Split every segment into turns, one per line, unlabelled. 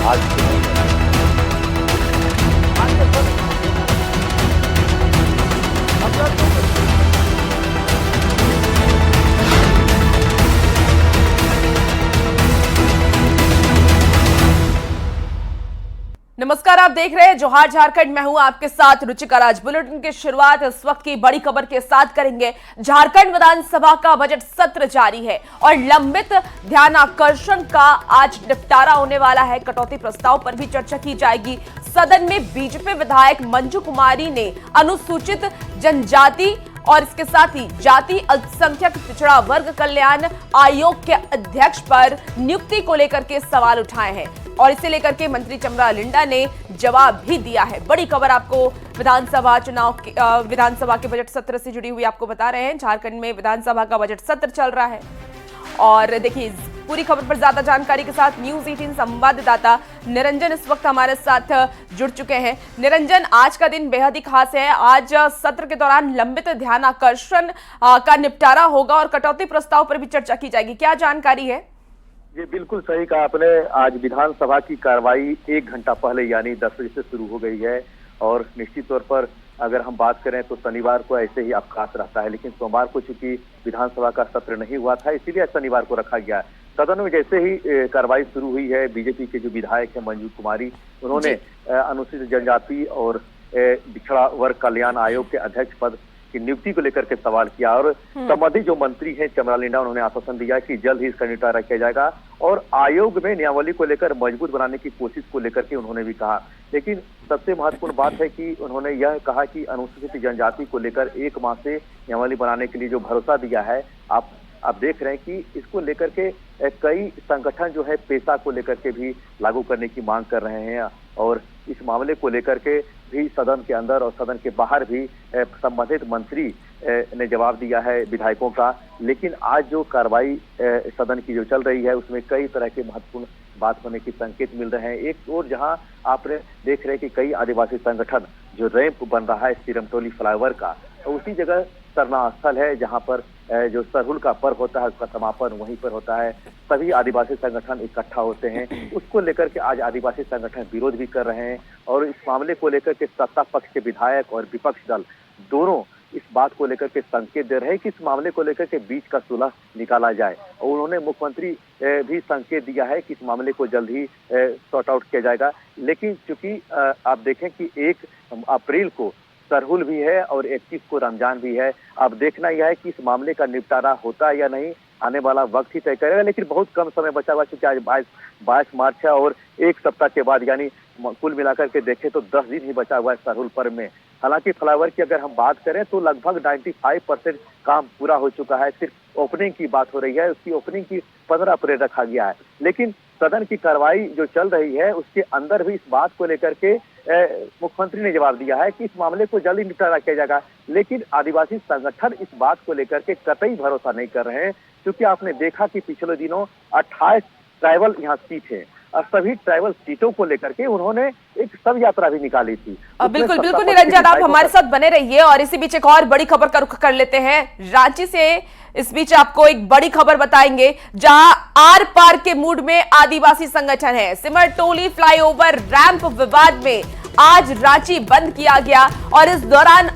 आज
नमस्कार, आप देख रहे हैं जोहार झारखंड। मैं हूं आपके साथ रुचिका राज। बुलेटिन की शुरुआत इस वक्त की बड़ी खबर के साथ करेंगे। झारखंड विधानसभा का बजट सत्र जारी है और लंबित ध्यानाकर्षण का आज निपटारा होने वाला है। कटौती प्रस्ताव पर भी चर्चा की जाएगी। सदन में बीजेपी विधायक मंजू कुमारी ने अनुसूचित जनजाति और इसके साथ ही जाति अल्पसंख्यक पिछड़ा वर्ग कल्याण आयोग के अध्यक्ष पर नियुक्ति को लेकर के सवाल उठाए हैं और इसे लेकर के मंत्री चमरा लिंडा ने जवाब भी दिया है। बड़ी खबर आपको विधानसभा के बजट सत्र से जुड़ी हुई आपको बता रहे हैं। झारखंड में विधानसभा का बजट सत्र चल रहा है और देखिए पूरी खबर पर ज्यादा जानकारी के साथ न्यूज 18 संवाददाता निरंजन इस वक्त हमारे साथ जुड़ चुके हैं। निरंजन, आज का दिन बेहद ही खास है। आज सत्र के दौरान लंबित ध्यानाकर्षण का निपटारा होगा और कटौती प्रस्ताव पर भी चर्चा की जाएगी। क्या जानकारी है?
ये बिल्कुल सही कहा आपने। आज विधानसभा की कार्रवाई 1 घंटा पहले यानी 10 बजे से शुरू हो गई है और निश्चित तौर पर अगर हम बात करें तो शनिवार को ऐसे ही अवकाश रहता है, लेकिन सोमवार को चूंकि विधानसभा का सत्र नहीं हुआ था इसीलिए शनिवार को रखा गया। सदन में जैसे ही कार्रवाई शुरू हुई है, बीजेपी के जो विधायक है मंजू कुमारी, उन्होंने अनुसूचित जनजाति और पिछड़ा वर्ग कल्याण आयोग के अध्यक्ष पद की नियुक्ति को लेकर के सवाल किया और संबंधित जो मंत्री हैं चमरा लिंडा, उन्होंने आश्वासन दिया कि जल्द ही इसका निपटारा किया जाएगा और आयोग में नियमावली को लेकर मजबूत बनाने की कोशिश को लेकर के उन्होंने भी कहा। लेकिन सबसे महत्वपूर्ण बात है कि उन्होंने यह कहा कि अनुसूचित जनजाति को लेकर 1 माह से नियमावली बनाने के लिए जो भरोसा दिया है, आप देख रहे हैं कि इसको लेकर के कई संगठन जो है पेशा को लेकर के भी लागू करने की मांग कर रहे हैं और इस मामले को लेकर के भी सदन के अंदर और सदन के बाहर भी संबंधित मंत्री ने जवाब दिया है विधायकों का। लेकिन आज जो कार्रवाई सदन की जो चल रही है उसमें कई तरह के महत्वपूर्ण बात होने की संकेत मिल रहे हैं। एक और जहां आप देख रहे हैं कि कई आदिवासी संगठन जो रैंप बन रहा है सिरमटोली फ्लाईओवर का, तो उसी जगह सरना स्थल है जहां पर जो सरहुल का पर्व होता है उसका समापन वहीं पर होता है। सभी आदिवासी संगठन इकट्ठा होते हैं, उसको लेकर के आज आदिवासी संगठन विरोध भी कर रहे हैं और इस मामले को लेकर के सत्ता पक्ष के विधायक और विपक्ष दल दोनों इस बात को लेकर के संकेत दे रहे हैं कि इस मामले को लेकर के बीच का सुलह निकाला जाए और उन्होंने मुख्यमंत्री भी संकेत दिया है कि इस मामले को जल्द ही सॉर्ट आउट किया जाएगा। लेकिन चूंकि आप देखें कि 1 अप्रैल को सरहुल भी है और 21 को रमजान भी है। अब देखना यह है कि इस मामले का निपटारा होता है या नहीं, आने वाला वक्त ही तय करेगा। लेकिन बहुत कम समय बचा हुआ क्योंकि आज 22 मार्च है और 1 सप्ताह के बाद यानी कुल मिलाकर के देखें तो 10 दिन ही बचा हुआ है सरहुल पर्व में। हालांकि फ्लाईओवर की अगर हम बात करें तो लगभग 95% काम पूरा हो चुका है, सिर्फ ओपनिंग की बात हो रही है। उसकी ओपनिंग की 15 अप्रैल रखा गया है। लेकिन सदन की कार्रवाई जो चल रही है उसके अंदर भी इस बात को लेकर के मुख्यमंत्री ने जवाब दिया है कि इस मामले को जल्दी निपटारा किया जाएगा। लेकिन आदिवासी संगठन इस बात को लेकर के कतई भरोसा नहीं कर रहे हैं क्योंकि आपने देखा कि पिछले दिनों 28 ट्राइबल यहाँ सीट है और सभी ट्राइबल सीटों को लेकर के उन्होंने एक सब यात्रा भी निकाली थी।
बिल्कुल बिल्कुल निरंजन, आप हमारे साथ बने रहिए और इसी बीच एक और बड़ी खबर का रुख कर लेते हैं रांची से। इस बीच आपको एक बड़ी खबर बताएंगे जहां आर पार के मूड में आदिवासी संगठन है। सिमरटोली फ्लाईओवर रैंप विवाद में आज रांची बंद किया गया और इस दौरान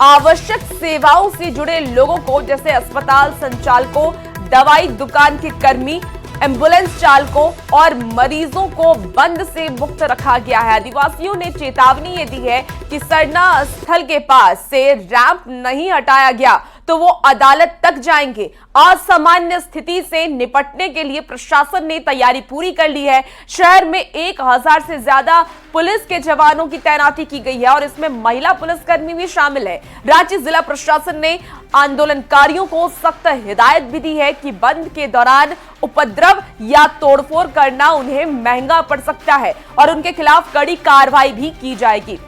आवश्यक सेवाओं से जुड़े लोगों को जैसे अस्पताल संचालकों, दवाई दुकान के कर्मी, एम्बुलेंस चालकों और मरीजों को बंद से मुक्त रखा गया है। आदिवासियों ने चेतावनी ये दी है कि सरना स्थल के पास से रैंप नहीं हटाया गया तो वो अदालत तक जाएंगे। असामान्य स्थिति से निपटने के लिए प्रशासन ने तैयारी पूरी कर ली है। शहर में 1000 से ज्यादा पुलिस के जवानों की तैनाती की गई है और इसमें महिला पुलिसकर्मी भी शामिल है। रांची जिला प्रशासन ने आंदोलनकारियों को सख्त हिदायत भी दी है कि बंद के दौरान उपद्रव या तोड़फोड़ करना उन्हें महंगा पड़ सकता है और उनके खिलाफ कड़ी कार्रवाई भी की जाएगी।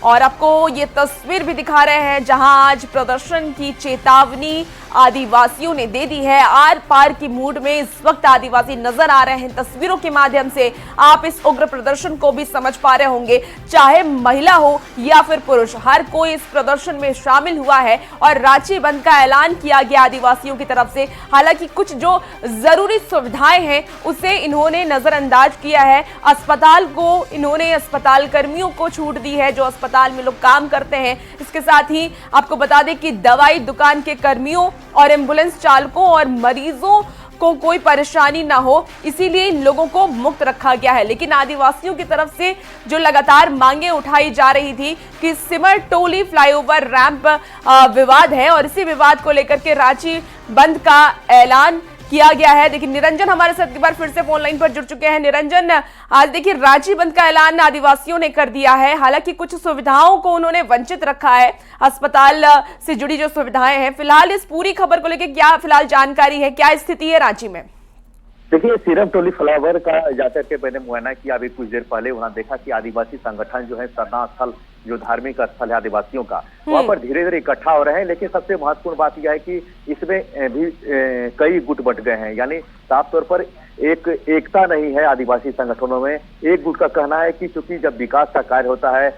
और आपको ये तस्वीर भी दिखा रहे हैं जहां आज प्रदर्शन की चेतावनी आदिवासियों ने दे दी है। आर पार की मूड में इस वक्त आदिवासी नजर आ रहे हैं। तस्वीरों के माध्यम से आप इस उग्र प्रदर्शन को भी समझ पा रहे होंगे, चाहे महिला हो या फिर पुरुष, हर कोई इस प्रदर्शन में शामिल हुआ है और रांची बंद का ऐलान किया गया आदिवासियों की तरफ से। हालांकि कुछ जो जरूरी सुविधाएं हैं उसे इन्होंने नजरअंदाज किया है। अस्पताल को इन्होंने अस्पताल कर्मियों को छूट दी है जो अस्पताल में लोग काम करते हैं। इसके साथ ही आपको बता दें कि दवाई दुकान के कर्मियों और एम्बुलेंस चालकों और मरीजों को कोई परेशानी ना हो, इसीलिए इन लोगों को मुक्त रखा गया है। लेकिन आदिवासियों की तरफ से जो लगातार मांगे उठाई जा रही थी कि सिमर टोली फ्लाईओवर रैंप विवाद है और इसी विवाद को लेकर के रांची बंद का ऐलान किया गया है। देखिए निरंजन हमारे साथ एक बार फिर से फोन लाइन पर जुड़ चुके हैं। निरंजन, आज देखिए रांची बंद का ऐलान आदिवासियों ने कर दिया है। हालांकि कुछ सुविधाओं को उन्होंने वंचित रखा है, अस्पताल से जुड़ी जो सुविधाएं हैं। फिलहाल इस पूरी खबर को लेकर क्या फिलहाल जानकारी है, क्या स्थिति है रांची में?
देखिए सिरम टोली फ्लाईओवर का जाकर के मैंने मुआयना किया अभी कुछ देर पहले। वहां देखा कि आदिवासी संगठन जो है सरना स्थल, जो धार्मिक स्थल है आदिवासियों का, वहां पर धीरे धीरे इकट्ठा हो रहे हैं। लेकिन सबसे महत्वपूर्ण बात यह है कि इसमें भी कई गुट बट गए हैं, यानी साफ तौर पर एकता नहीं है आदिवासी संगठनों में। एक गुट का कहना है कि चूंकि जब विकास का कार्य होता है,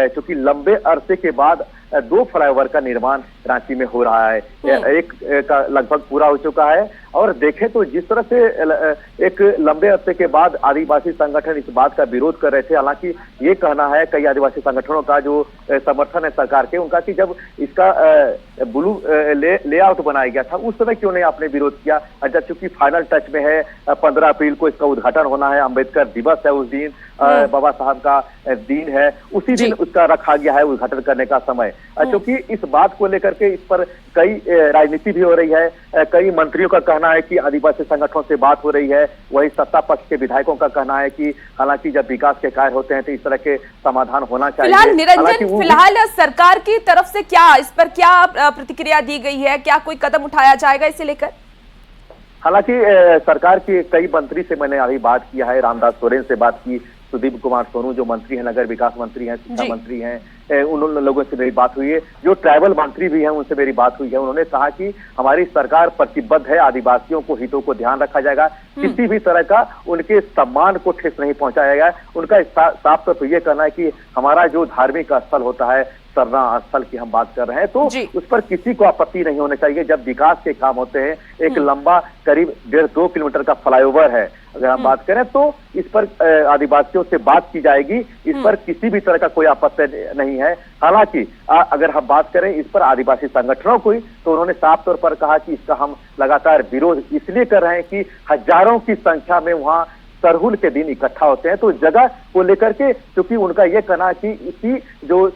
चूंकि लंबे अरसे के बाद 2 फ्लाईओवर का निर्माण रांची में हो रहा है, एक का लगभग पूरा हो चुका है। और देखें तो जिस तरह से एक लंबे अरसे के बाद आदिवासी संगठन इस बात का विरोध कर रहे थे, हालांकि ये कहना है कई आदिवासी संगठनों का जो समर्थन है सरकार के, उनका कि जब इसका ब्लू लेआउट बनाया गया था उस समय क्यों नहीं आपने विरोध किया। जब चूंकि फाइनल टच में है, 15 अप्रैल को इसका उद्घाटन होना है, अम्बेडकर दिवस है उस दिन, बाबा साहब का दिन है, उसी दिन उसका रखा गया है उद्घाटन करने का समय। क्योंकि इस बात को लेकर के इस पर कई राजनीति भी हो रही है। कई मंत्रियों का कहना है कि आदिवासी संगठनों से बात हो रही है, वही सत्ता पक्ष के विधायकों का कहना है कि हालांकि जब विकास के कार्य होते हैं तो इस तरह के समाधान होना चाहिए।
फिलहाल निरंजन, फिलहाल सरकार की तरफ से क्या इस पर क्या प्रतिक्रिया दी गई है, क्या कोई कदम उठाया जाएगा इसे लेकर? हालांकि
सरकार के कई मंत्री से मैंने अभी बात किया है, रामदास सोरेन से बात की, सुदीप कुमार सोनू जो मंत्री हैं, नगर विकास मंत्री हैं, शिक्षा मंत्री हैं, उन लोगों से मेरी बात हुई है। जो ट्राइबल मंत्री भी हैं उनसे मेरी बात हुई है। उन्होंने कहा कि हमारी सरकार प्रतिबद्ध है, आदिवासियों को हितों को ध्यान रखा जाएगा, किसी भी तरह का उनके सम्मान को ठेस नहीं पहुंचाया जाएगा। उनका साफ तौर पर यह कहना है कि हमारा जो धार्मिक स्थल होता है, सरना स्थल की हम बात कर रहे हैं, तो उस पर किसी को आपत्ति नहीं होनी चाहिए। जब विकास के काम होते हैं, एक लंबा करीब 1.5-2 किलोमीटर का फ्लाईओवर है, अगर हम बात करें तो इस पर आदिवासियों से बात की जाएगी, इस पर किसी भी तरह का कोई आपत्ति नहीं है। हालांकि अगर हम बात करें इस पर आदिवासी संगठनों को, तो उन्होंने साफ तौर पर कहा कि इसका हम लगातार विरोध इसलिए कर रहे हैं कि हजारों की संख्या में वहां सरहुल के दिन इकट्ठा होते हैं, तो जगह को लेकर के क्योंकि उनका यह कहना है कि इसी जो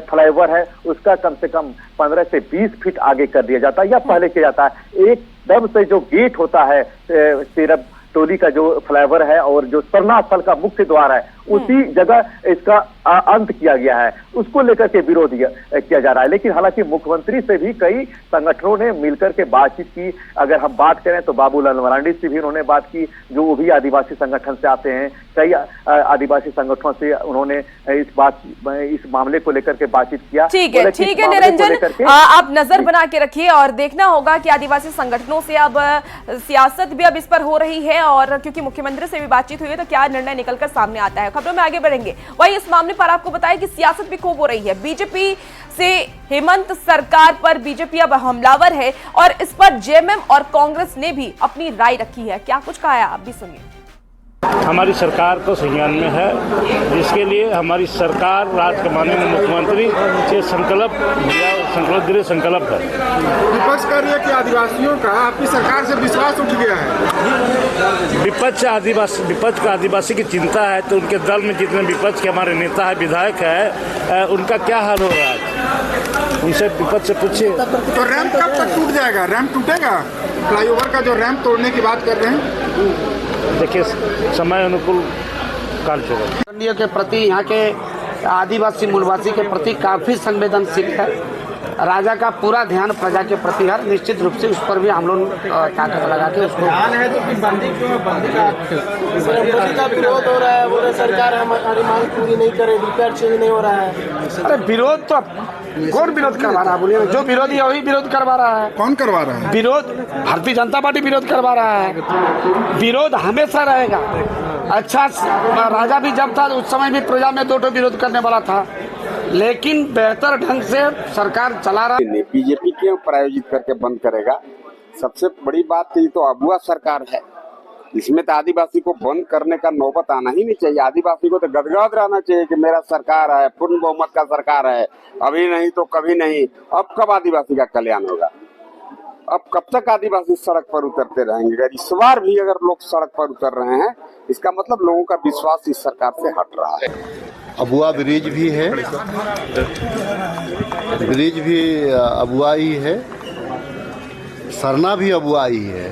फ्लाईओवर है उसका कम से कम 15 से 20 फीट आगे कर दिया जाता है या पहले किया जाता है। एकदम से जो गेट होता है सिरम टोली का जो फ्लाईओवर है और जो सरना स्थल का मुख्य द्वार है, उसी जगह इसका अंत किया गया है, उसको लेकर के विरोध किया जा रहा है। लेकिन हालांकि मुख्यमंत्री से भी कई संगठनों ने मिलकर के बातचीत की। अगर हम बात करें तो बाबूलाल मरांडी से भी उन्होंने बात की, जो वो भी आदिवासी संगठन से आते हैं। कई आदिवासी संगठनों से उन्होंने इस मामले को लेकर के बातचीत किया।
ठीक है निरंजन, आप नजर बना के रखिए और देखना होगा कि आदिवासी संगठनों से अब सियासत भी अब इस पर हो रही है, और क्योंकि मुख्यमंत्री से भी बातचीत हुई है तो क्या निर्णय निकलकर सामने आता है। खबरों में आगे बढ़ेंगे। वही इस मामले पर आपको बताया कि सियासत भी खूब हो रही है। बीजेपी से हेमंत सरकार पर बीजेपी अब हमलावर है और इस पर जेएमएम और कांग्रेस ने भी अपनी राय रखी है। क्या कुछ कहा है आप भी सुनिए।
हमारी सरकार तो संज्ञान में है, जिसके लिए हमारी सरकार, राज्य के माननीय मुख्यमंत्री से संकल्प दृढ़ संकल्प है।
विपक्ष कह रही है कि आदिवासियों का आपकी सरकार से विश्वास उठ गया है।
विपक्ष का आदिवासी की चिंता है, तो उनके दल में जितने विपक्ष के हमारे नेता है, विधायक है, उनका क्या हाल हो रहा है, उनसे विपक्ष से पूछिए।
तो रैंप कब तक टूट जाएगा? रैंप टूटेगा? फ्लाईओवर का जो रैंप तोड़ने की बात कर रहे हैं,
देखिए समय अनुकूल कार्य चलेगा।
के प्रति, यहाँ के आदिवासी मूलवासी के प्रति काफी संवेदनशील है। राजा का पूरा ध्यान प्रजा के प्रति है। निश्चित रूप से उस पर भी हम लोग ताकत लगा के उसको
मोदी का विरोध हो रहा है, बोले सरकार हमारी मांग पूरी नहीं करे, रिपेयर चेंज नहीं हो रहा है।
अरे विरोध तो कौन विरोध करवा रहा है? बोलिए, जो विरोधी है वही विरोध करवा रहा है।
कौन करवा रहा है?
विरोध भारतीय जनता पार्टी विरोध करवा रहा है। विरोध हमेशा रहेगा। अच्छा, राजा भी जब था उस समय भी प्रजा में दो विरोध करने वाला था, लेकिन बेहतर ढंग से सरकार चला रहा है।
बीजेपी क्यों प्रायोजित करके बंद करेगा? सबसे बड़ी बात ये तो अबुआ सरकार है, इसमें तो आदिवासी को बंद करने का नौबत आना ही नहीं चाहिए। आदिवासी को तो गदगद रहना चाहिए कि मेरा सरकार है, पूर्ण बहुमत का सरकार है, अभी नहीं तो कभी नहीं। अब कब आदिवासी का कल्याण होगा? अब कब तक आदिवासी सड़क पर उतरते रहेंगे? अगर इस बार भी अगर लोग सड़क पर उतर रहे हैं, इसका मतलब लोगों का विश्वास इस सरकार से हट रहा है।
अबुआ ब्रिज भी है, ब्रिज भी अबुआ ही है, सरना भी अबुआ ही है।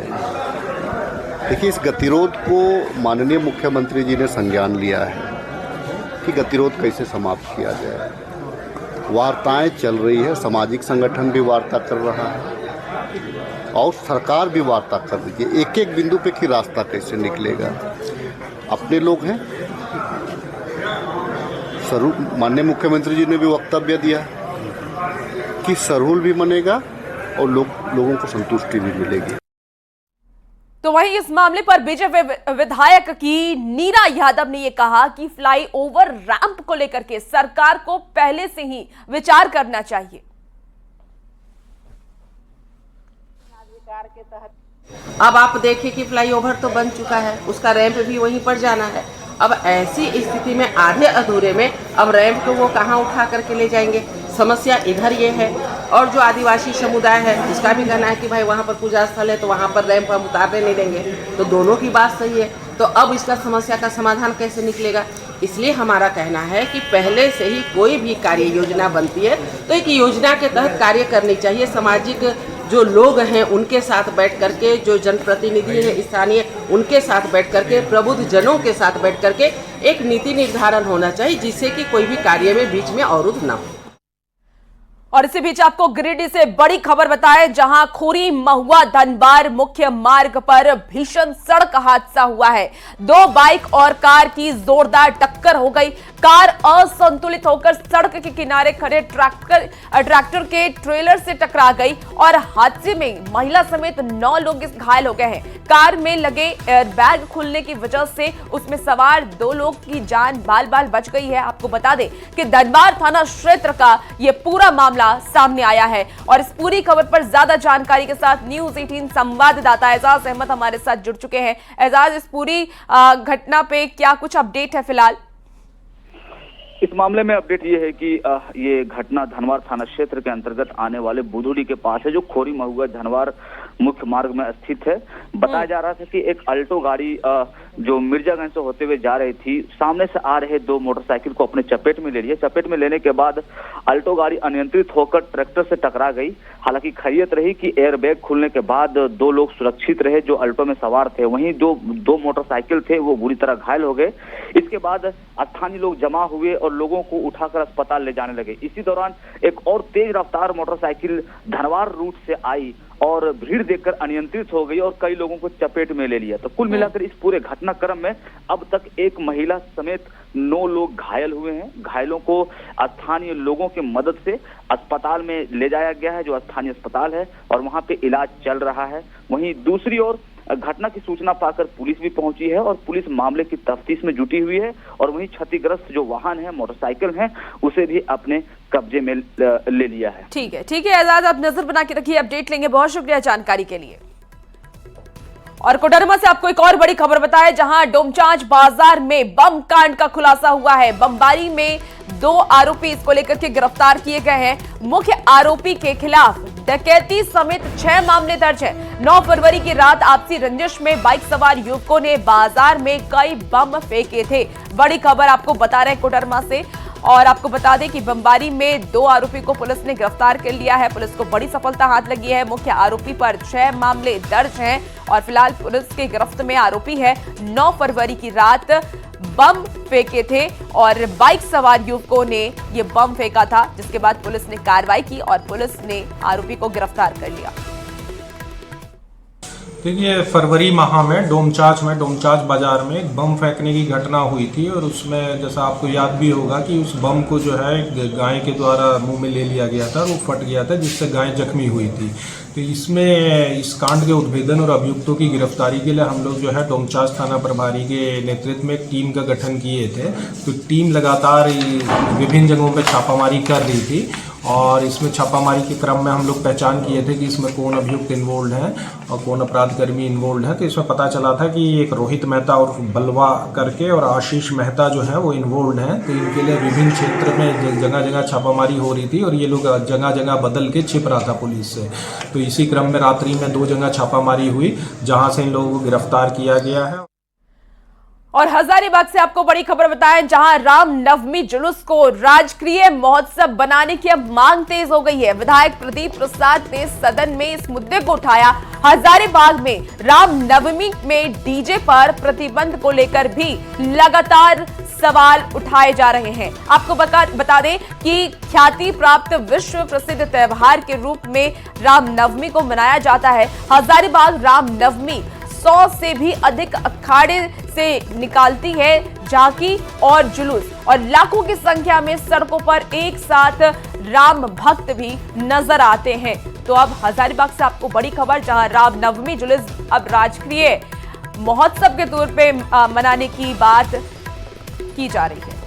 देखिए, इस गतिरोध को माननीय मुख्यमंत्री जी ने संज्ञान लिया है कि गतिरोध कैसे समाप्त किया जाए। वार्ताएं चल रही है, सामाजिक संगठन भी वार्ता कर रहा है और सरकार भी वार्ता कर रही है। एक एक बिंदु पे कि रास्ता कैसे निकलेगा। अपने लोग हैं, माननीय मुख्यमंत्री जी ने भी वक्तव्य दिया कि सरहुल भी बनेगा और लोगों को संतुष्टि भी मिलेगी।
तो वहीं इस मामले पर बीजेपी विधायक की नीरा यादव ने यह कहा कि फ्लाईओवर रैंप को लेकर के सरकार को पहले से ही विचार करना चाहिए।
अब आप देखिए कि फ्लाईओवर तो बन चुका है, उसका रैंप भी वहीं पर जाना है। अब ऐसी स्थिति में आधे अधूरे में अब रैंप को वो कहाँ उठा करके ले जाएंगे? समस्या इधर ये है। और जो आदिवासी समुदाय है उसका भी कहना है कि भाई वहाँ पर पूजा स्थल है तो वहाँ पर रैंप हम उतारने नहीं देंगे। तो दोनों की बात सही है। तो अब इसका समस्या का समाधान कैसे निकलेगा? इसलिए हमारा कहना है कि पहले से ही कोई भी कार्य योजना बनती है तो एक योजना के तहत कार्य करनी चाहिए। सामाजिक जो लोग हैं उनके साथ बैठ करके, जो जनप्रतिनिधि हैं स्थानीय, उनके साथ बैठ करके, प्रबुद्ध जनों के साथ बैठ करके एक नीति निर्धारण होना चाहिए जिससे कि कोई भी कार्य में बीच में अवरुद्ध ना हो।
और इसी बीच आपको गिरिडीह से बड़ी खबर बताए, जहां खोरी महुआ धनबाद मुख्य मार्ग पर भीषण सड़क हादसा हुआ है। दो बाइक और कार की जोरदार टक्कर हो गई। कार असंतुलित होकर सड़क के किनारे खड़े ट्रैक्टर के ट्रेलर से टकरा गई और हादसे में महिला समेत 9 लोग घायल हो गए हैं। कार में लगे एयरबैग खुलने की वजह से उसमें सवार 2 लोग की जान बाल बाल बच गई है। आपको बता दें कि धनबाद थाना क्षेत्र का यह पूरा मामला सामने आया है। और इस पूरी खबर पर ज्यादा जानकारी के साथ न्यूज़ 18 संवाददाता एजाज अहमद हमारे साथ जुड़ चुके हैं। एजाज, इस पूरी घटना पे क्या कुछ अपडेट है फिलहाल?
इस मामले में अपडेट ये है कि ये घटना धनवार थाना क्षेत्र के अंतर्गत आने वाले बुधुड़ी के पास है, जो खोरी महुआ धनवार मुख्य मार्ग में स्थित है। बताया जा रहा था कि एक अल्टो गाड़ी जो मिर्जागंज से होते हुए जा रही थी, सामने से आ रहे 2 मोटरसाइकिल को अपने चपेट में ले लिया। चपेट में लेने के बाद अल्टो गाड़ी अनियंत्रित होकर ट्रैक्टर से टकरा गई। हालांकि खैरियत रही कि एयरबैग खुलने के बाद 2 लोग सुरक्षित रहे जो अल्टो में सवार थे। वहीं 2 मोटरसाइकिल थे वो बुरी तरह घायल हो गए। इसके बाद स्थानीय लोग जमा हुए और लोगों को उठाकर अस्पताल ले जाने लगे। इसी दौरान एक और तेज रफ्तार मोटरसाइकिल धनवार रूट से आई और भीड़ देखकर अनियंत्रित हो गई और कई लोगों को चपेट में ले लिया। तो कुल मिलाकर इस पूरे घटनाक्रम में अब तक एक महिला समेत 9 लोग घायल हुए हैं। घायलों को स्थानीय लोगों की मदद से अस्पताल में ले जाया गया है, जो स्थानीय अस्पताल है, और वहां पे इलाज चल रहा है। वहीं दूसरी ओर घटना की सूचना पाकर पुलिस भी पहुंची है और पुलिस मामले की तफ्तीश में जुटी हुई है। और वहीं क्षतिग्रस्त जो वाहन है, मोटरसाइकिल है, उसे भी अपने कब्जे में ले लिया है।
ठीक है एजाज, आप नजर बना के रखिए, अपडेट लेंगे। बहुत शुक्रिया जानकारी के लिए। और कोडरमा से आपको एक और बड़ी खबर बताएं, जहां डोमचांच बाजार में बम कांड का खुलासा हुआ है। बमबारी में 2 आरोपी इसको लेकर के गिरफ्तार किए गए हैं। मुख्य आरोपी के खिलाफ डकैती समेत 6 मामले दर्ज है। 9 फरवरी की रात आपसी रंजिश में बाइक सवार युवकों ने बाजार में कई बम फेंके थे। बड़ी खबर आपको बता रहे हैं कोडरमा से। और आपको बता दें कि बमबारी में 2 आरोपी को पुलिस ने गिरफ्तार कर लिया है। पुलिस को बड़ी सफलता हाथ लगी है। मुख्य आरोपी पर 6 मामले दर्ज हैं और फिलहाल पुलिस के गिरफ्त में आरोपी है। 9 फरवरी की रात बम फेंके थे और बाइक सवार युवकों ने ये बम फेंका था, जिसके बाद पुलिस ने कार्रवाई की और पुलिस ने आरोपी को गिरफ्तार कर लिया।
देखिए, फरवरी माह में डोमचांच बाजार में एक बम फेंकने की घटना हुई थी और उसमें जैसा आपको याद भी होगा कि उस बम को जो है गाय के द्वारा मुंह में ले लिया गया था और वो फट गया था, जिससे गाय जख्मी हुई थी। तो इसमें इस कांड के उद्भेदन और अभियुक्तों की गिरफ्तारी के लिए हम लोग जो है डोमचांच थाना प्रभारी के नेतृत्व में एक टीम का गठन किए थे। तो टीम लगातार विभिन्न जगहों पर छापामारी कर रही थी और इसमें छापामारी के क्रम में हम लोग पहचान किए थे कि इसमें कौन अभियुक्त इन्वॉल्व हैं और कौन अपराधकर्मी इन्वॉल्व हैं। तो इसमें पता चला था कि एक रोहित मेहता और बलवा करके और आशीष मेहता जो है वो इन्वॉल्व हैं। तो इनके लिए विभिन्न क्षेत्र में जगह जगह छापामारी हो रही थी और ये लोग जगह जगह बदल के छिप रहा था पुलिस से। तो इसी क्रम में रात्रि में 2 जगह छापामारी हुई जहाँ से इन लोगों को गिरफ्तार किया गया है।
और हजारीबाग से आपको बड़ी खबर बताएं, जहां राम नवमी जुलूस को राजकीय महोत्सव बनाने की अब मांग तेज हो गई है। विधायक प्रदीप प्रसाद ने सदन में इस मुद्दे को उठाया। हजारीबाग में राम नवमी में डीजे पर प्रतिबंध को लेकर भी लगातार सवाल उठाए जा रहे हैं। आपको बता दें कि ख्याति प्राप्त विश्व प्रसिद्ध त्योहार के रूप में राम नवमी को मनाया जाता है। हजारीबाग राम नवमी 100 से भी अधिक अखाड़े से निकालती है झांकी और जुलूस, और लाखों की संख्या में सड़कों पर एक साथ राम भक्त भी नजर आते हैं। तो अब हजारीबाग से आपको बड़ी खबर, जहां राम नवमी जुलूस अब राजकीय महोत्सव के तौर पे मनाने की बात की जा रही है।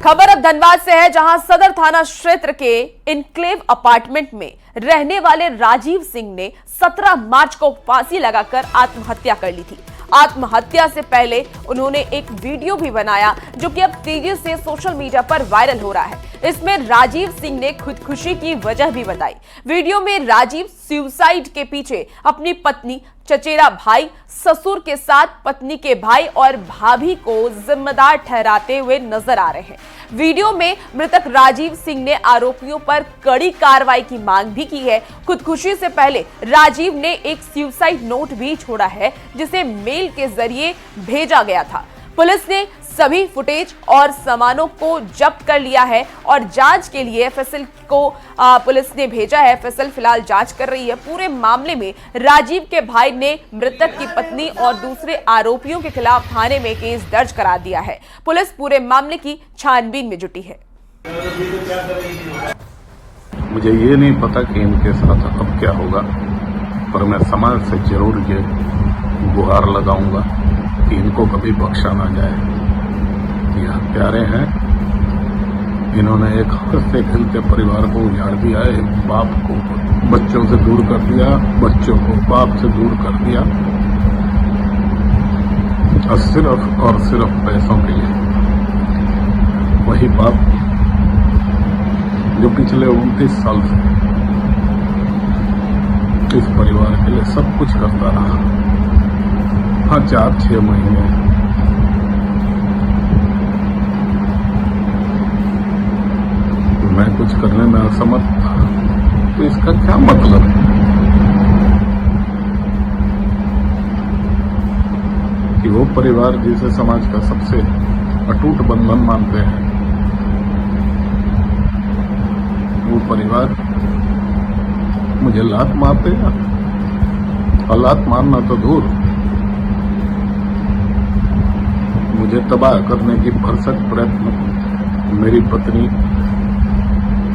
खबर अब धनबाद से है, जहां सदर थाना क्षेत्र के इनक्लेव अपार्टमेंट में रहने वाले राजीव सिंह ने 17 मार्च को फांसी लगाकर आत्महत्या कर ली थी। आत्महत्या से पहले उन्होंने एक वीडियो भी बनाया जो कि अब तेजी से सोशल मीडिया पर वायरल हो रहा है। इसमें राजीव सिंह ने खुदकुशी की वजह भी बताई। वीडियो में राजीव सुसाइड के पीछे अपनी पत्नी, चचेरा भाई, ससुर के साथ पत्नी के भाई और भाभी को जिम्मेदार ठहराते हुए नजर आ रहे हैं। वीडियो में मृतक राजीव सिंह ने आरोपियों पर कड़ी कार्रवाई की मांग भी की है। खुदकुशी से पहले राजीव ने एक सुसाइड नोट भी छोड़ा है, जिसे मेल के जरिए भेजा गया था। पुलिस ने सभी फुटेज और सामानों को जब्त कर लिया है और जांच के लिए एफएसएल को पुलिस ने भेजा है। एफएसएल फिलहाल जांच कर रही है। पूरे मामले में राजीव के भाई ने मृतक की पत्नी और दूसरे आरोपियों के खिलाफ थाने में केस दर्ज करा दिया है। पुलिस पूरे मामले की छानबीन में जुटी है।
मुझे ये नहीं पता कि इनके साथ अब क्या होगा, पर मैं समाज से जरूर ये गुहार लगाऊंगा कि इनको कभी बख्शा ना जाए। ये हत्यारे हैं, इन्होंने एक हंसते खेलते परिवार को उजाड़ दिया, एक बाप को बच्चों से दूर कर दिया, बच्चों को बाप से दूर कर दिया, और सिर्फ पैसों के लिए। वही बाप जो पिछले 29 साल से इस परिवार के लिए सब कुछ करता रहा। हाँ, 4-6 महीने मैं कुछ करने में असमर्थ था, तो इसका क्या मतलब है कि वो परिवार जिसे समाज का सबसे अटूट बंधन मानते हैं, वो परिवार मुझे लात मार देगा। और लात मारना तो दूर, मुझे तबाह करने की भरसक प्रयत्न मेरी पत्नी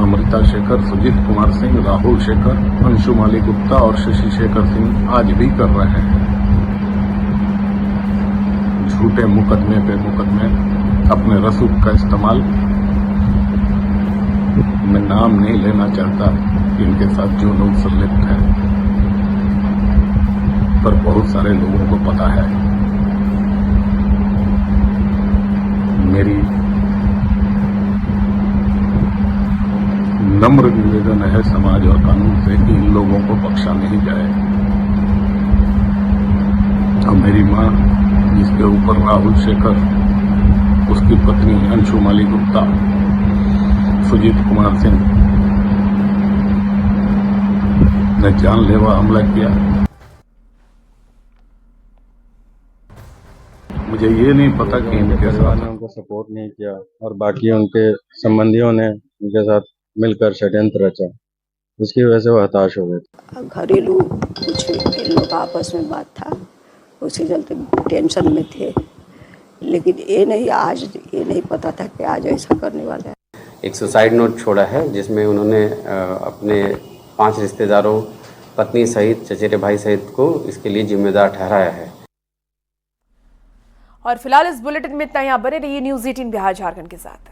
अमृता शेखर, सुजीत कुमार सिंह, राहुल शेखर, अंशुमाली गुप्ता और शशि शेखर सिंह आज भी कर रहे हैं। झूठे मुकदमे पे मुकदमे, अपने रसूख का इस्तेमाल। मैं नाम नहीं लेना चाहता इनके साथ जो लोग संलिप्त हैं, पर बहुत सारे लोगों को पता है। मेरी नम्र निवेदन है समाज और कानून से कि इन लोगों को बख्शा नहीं जाए। और मेरी मां, जिसके ऊपर राहुल शेखर, उसकी पत्नी अंशुमाली गुप्ता, सुजीत कुमार सिंह ने जानलेवा हमला किया। मुझे ये नहीं पता कि इनके साथ
उनको सपोर्ट नहीं किया और बाकी उनके संबंधियों ने उनके साथ मिलकर षड्यंत्र रचा, उसकी वजह से वो हताश हो गए।
घरेलू कुछ इन लोग का आपस में बात था, उसी चलते टेंशन में थे, लेकिन ये नहीं पता था कि आज ऐसा करने वाला है।
एक सुसाइड नोट छोड़ा है जिसमें उन्होंने अपने 5 रिश्तेदारों, पत्नी सहित, चचेरे भाई सहित को इसके लिए जिम्मेदार ठहराया है।
और फिलहाल इस बुलेटिन में इतना ही। आप बने रहिए न्यूज़ 18 बिहार झारखंड के साथ।